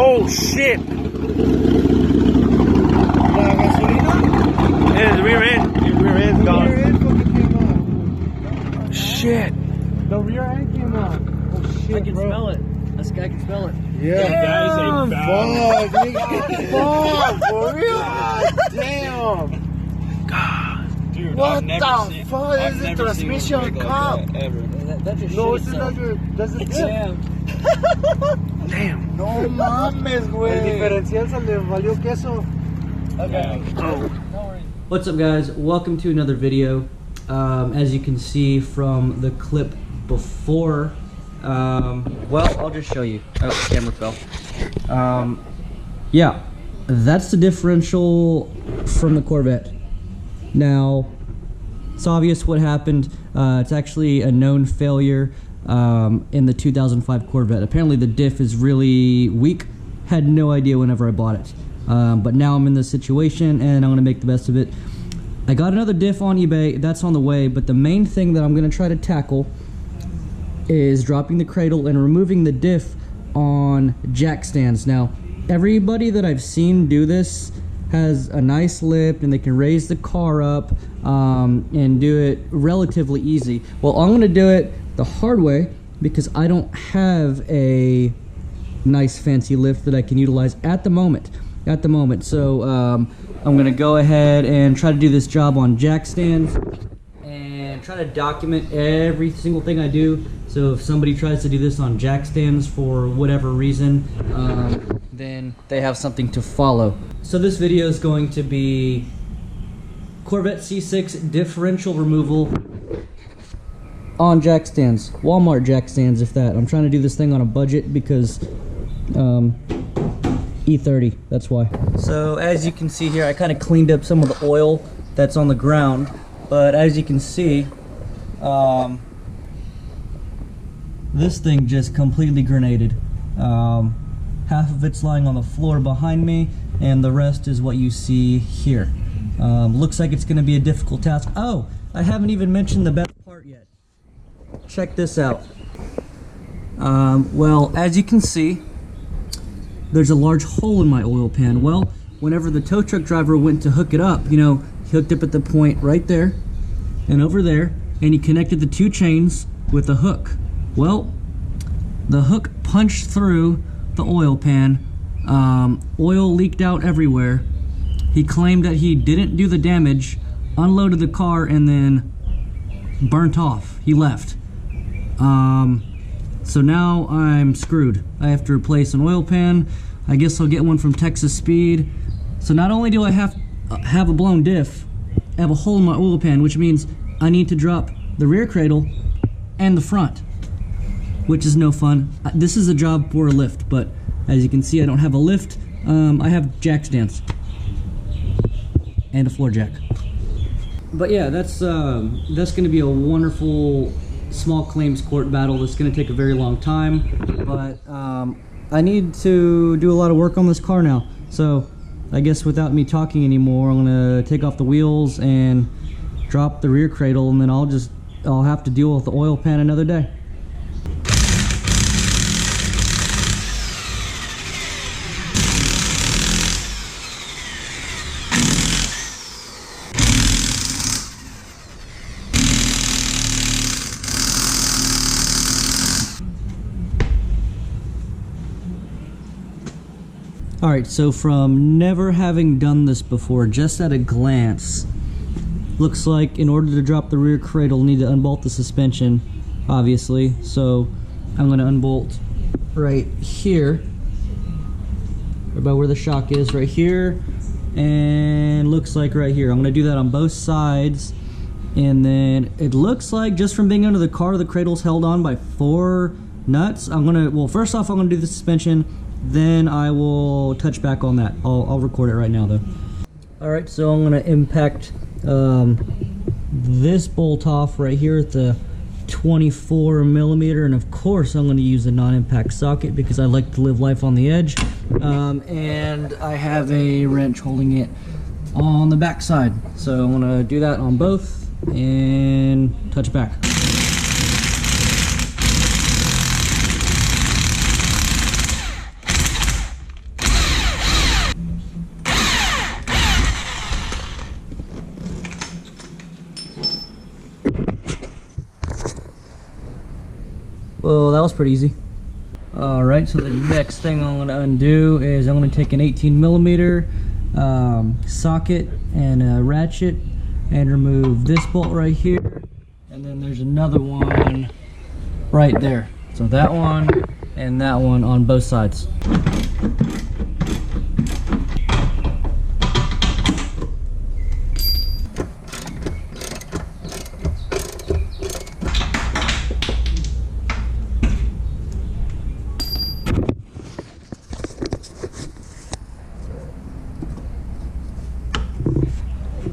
Oh shit! La gasolina? Yeah, the rear end. The rear end's The gone. rear end fucking came off. Shit. The rear end came off. Oh shit, I can bro. smell it. This guy can smell it. Yeah. That is a bad. Fuck, nigga. Fuck, for real? God damn. Dude, What I've never the seen, fuck? I've This is never seen transmission one break like cop. that, ever. That just No, shit it's itself. like that's a tip. Yeah. Damn. No mames, güey. El diferencial se le valió queso. Okay. Oh. No worries. What's up, guys? Welcome to another video. As you can see from the clip before, well, I'll just show you. Oh, camera fell. Yeah, that's the differential from the Corvette. Now, it's obvious what happened. It's actually a known failure in the 2005 Corvette. Apparently the diff is really weak. Had no idea whenever I bought it. But now I'm in this situation and I'm gonna make the best of it. I got another diff on eBay, that's on the way, but the main thing that I'm gonna try to tackle is dropping the cradle and removing the diff on Jackstands. Now, everybody that I've seen do this has a nice lift and they can raise the car up and do it relatively easy. Well, I'm gonna do it the hard way because I don't have a nice fancy lift that I can utilize at the moment. So I'm gonna go ahead and try to do this job on Jackstands and try to document every single thing I do. So if somebody tries to do this on Jackstands for whatever reason, then they have something to follow. So this video is going to be Corvette C6 differential removal on Jackstands, Walmart Jackstands if that. I'm trying to do this thing on a budget because E30, that's why. So as you can see here, I kind of cleaned up some of the oil that's on the ground, but as you can see, this thing just completely grenaded. Half of it's lying on the floor behind me, and the rest is what you see here. Looks like it's going to be a difficult task. Oh, I haven't even mentioned the best part yet. Check this out. Well, as you can see, there's a large hole in my oil pan. Well, whenever the tow truck driver went to hook it up, you know, he hooked up at the point right there and over there, and he connected the two chains with a hook. Well, the hook punched through the oil pan. Oil leaked out everywhere. He claimed that he didn't do the damage, unloaded the car, and then burnt off. He left. So now I'm screwed. I have to replace an oil pan. I guess I'll get one from Texas Speed. So not only do I have a blown diff, I have a hole in my oil pan, which means I need to drop the rear cradle and the front, which is no fun. This is a job for a lift, but as you can see, I don't have a lift. I have Jackstands and a floor jack. But yeah, that's going to be a wonderful small claims court battle. That's going to take a very long time, but I need to do a lot of work on this car now. So I guess without me talking anymore, I'm going to take off the wheels and drop the rear cradle, and then I'll have to deal with the oil pan another day. Alright, so from never having done this before, just at a glance, looks like in order to drop the rear cradle, you need to unbolt the suspension, obviously. So I'm going to unbolt right here, about where the shock is, right here, and looks like right here. I'm going to do that on both sides, and then it looks like just from being under the car, the cradle's held on by 4 nuts. Well, first off, I'm going to do the suspension. Then I will touch back on that. I'll record it right now though. Alright, so I'm going to impact this bolt off right here at the 24mm, and of course I'm going to use a non-impact socket because I like to live life on the edge. And I have a wrench holding it on the back side. So I'm going to do that on both and touch back. Well, that was pretty easy. Alright, so the next thing I'm going to undo is I'm going to take an 18mm socket and a ratchet and remove this bolt right here. And then there's another one right there. So that one and that one on both sides.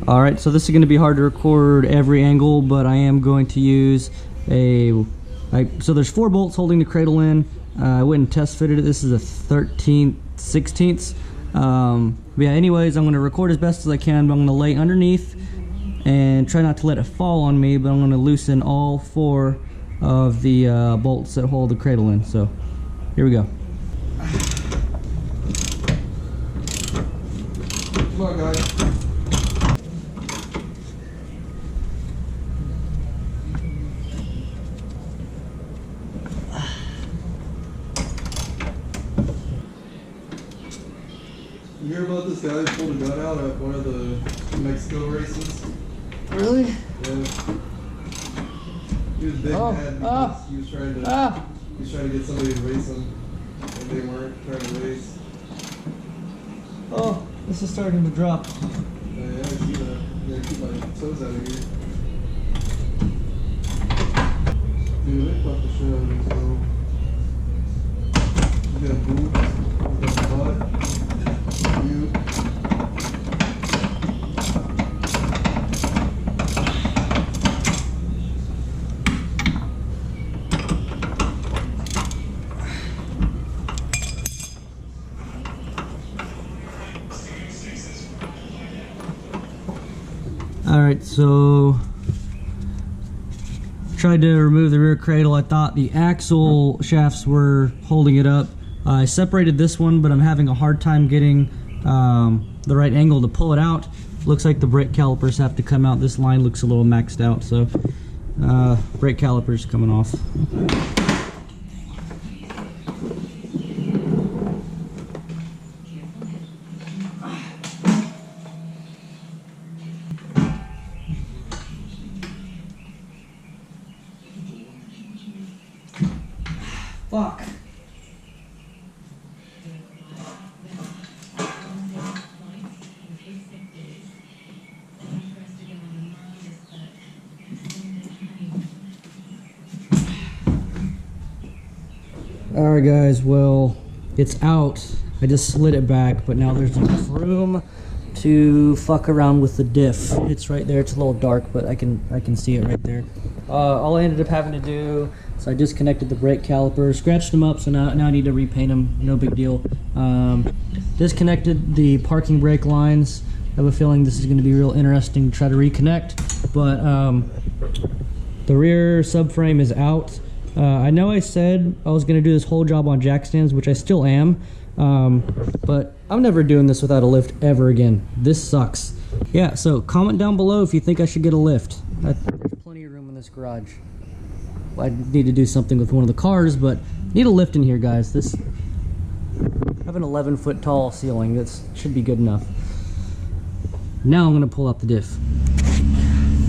Alright, so this is going to be hard to record every angle, but I am going to use so there's 4 bolts holding the cradle in. I went and test fitted it. This is a 13/16. But yeah, anyways, I'm going to record as best as I can, but I'm going to lay underneath and try not to let it fall on me, but I'm going to loosen all 4 of the bolts that hold the cradle in. So here we go. Come on, guys. You hear about this guy who pulled a gun out at one of the Mexico races? Really? Yeah. He was big mad because he was trying to get somebody to race him, and they weren't trying to race. Oh, this is starting to drop. Yeah, I see that. I gotta keep my toes out of here. Dude, they fucked the shit out of me, so. You got boobs, you got butt. You. Alright, so tried to remove the rear cradle. I thought the axle shafts were holding it up. I separated this one, but I'm having a hard time getting the right angle to pull it out. Looks like the brake calipers have to come out. This line looks a little maxed out, so brake calipers coming off. Fuck. Alright guys, well, it's out. I just slid it back, but now there's enough room to fuck around with the diff. It's right there. It's a little dark, but I can see it right there. All I ended up having to do, so I disconnected the brake calipers, scratched them up, so now I need to repaint them. No big deal. Disconnected the parking brake lines. I have a feeling this is going to be real interesting to try to reconnect, but the rear subframe is out. I know I said I was going to do this whole job on Jackstands, which I still am, but I'm never doing this without a lift ever again. This sucks. Yeah, so comment down below if you think I should get a lift. There's plenty of room in this garage. I need to do something with one of the cars, but need a lift in here, guys. I have an 11-foot tall ceiling. That should be good enough. Now I'm going to pull out the diff.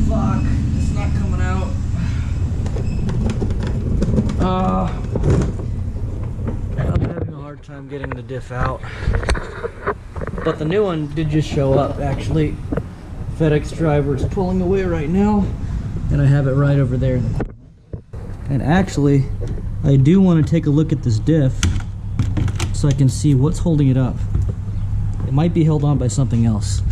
Fuck, it's not coming out. I'm having a hard time getting the diff out. But the new one did just show up, actually. FedEx driver is pulling away right now, and I have it right over there. And actually, I do want to take a look at this diff so I can see what's holding it up. It might be held on by something else.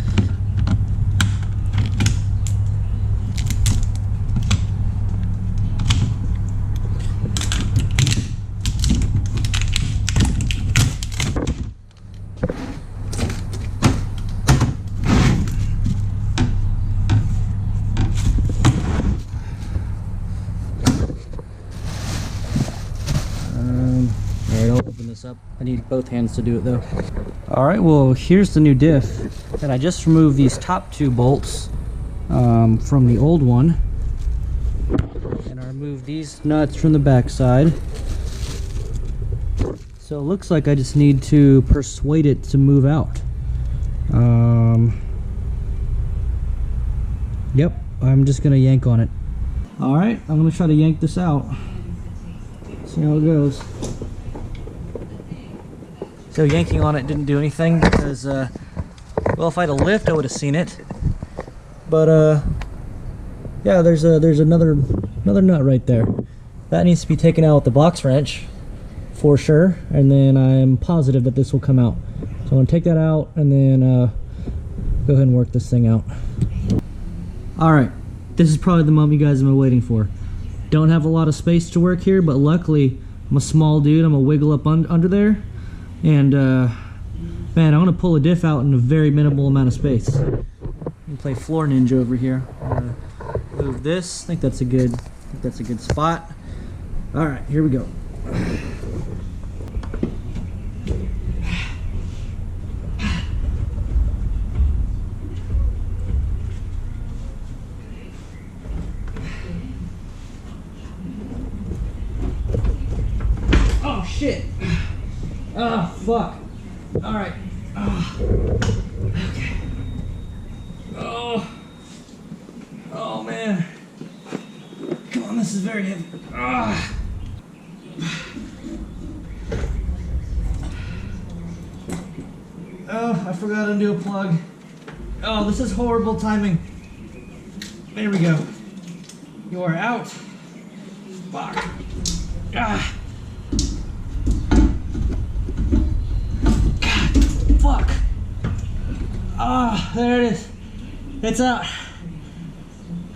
Up. I need both hands to do it though. Alright, well here's the new diff, and I just removed these top 2 bolts from the old one, and I removed remove these nuts from the backside. So it looks like I just need to persuade it to move out. Yep, I'm just gonna yank on it. All right, I'm gonna try to yank this out. See how it goes. So yanking on it didn't do anything because, well, if I had a lift, I would have seen it. But yeah, there's another nut right there. That needs to be taken out with the box wrench for sure, and then I'm positive that this will come out. So I'm gonna take that out and then go ahead and work this thing out. All right, this is probably the moment you guys have been waiting for. Don't have a lot of space to work here, but luckily I'm a small dude. I'm gonna wiggle up under there, and man, I'm gonna pull a diff out in a very minimal amount of space. And play floor ninja over here. Move this. I think that's a good spot. All right, here we go. Oh shit! Oh fuck! All right. Okay. Oh man! Come on, this is very heavy. Oh, I forgot to do a plug. Oh, this is horrible timing. There we go. You are out. Fuck. Ah. God, fuck. Ah, there it is. It's out.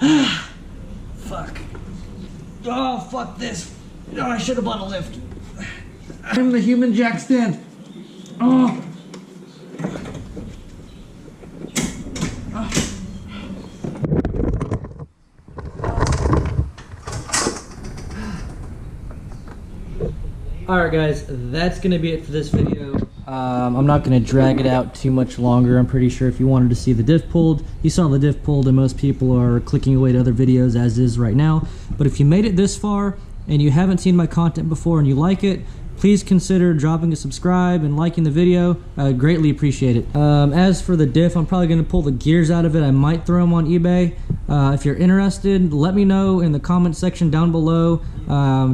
Ah, fuck. Oh, fuck this. Oh, I should have bought a lift. I'm the human jackstand. Oh. Alright guys, that's going to be it for this video. I'm not going to drag it out too much longer. I'm pretty sure if you wanted to see the diff pulled, you saw the diff pulled, and most people are clicking away to other videos as is right now. But if you made it this far and you haven't seen my content before and you like it, please consider dropping a subscribe and liking the video. I would greatly appreciate it. As for the diff, I'm probably going to pull the gears out of it. I might throw them on eBay. If you're interested, let me know in the comment section down below.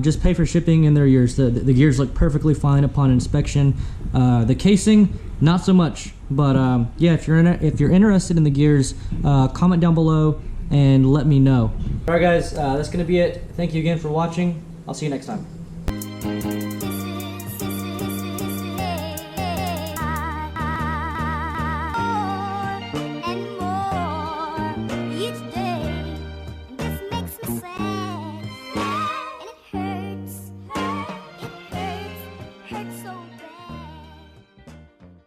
Just pay for shipping and their gears. The gears look perfectly fine upon inspection. The casing, not so much. But yeah, if you're interested in the gears, comment down below and let me know. All right, guys, that's going to be it. Thank you again for watching. I'll see you next time.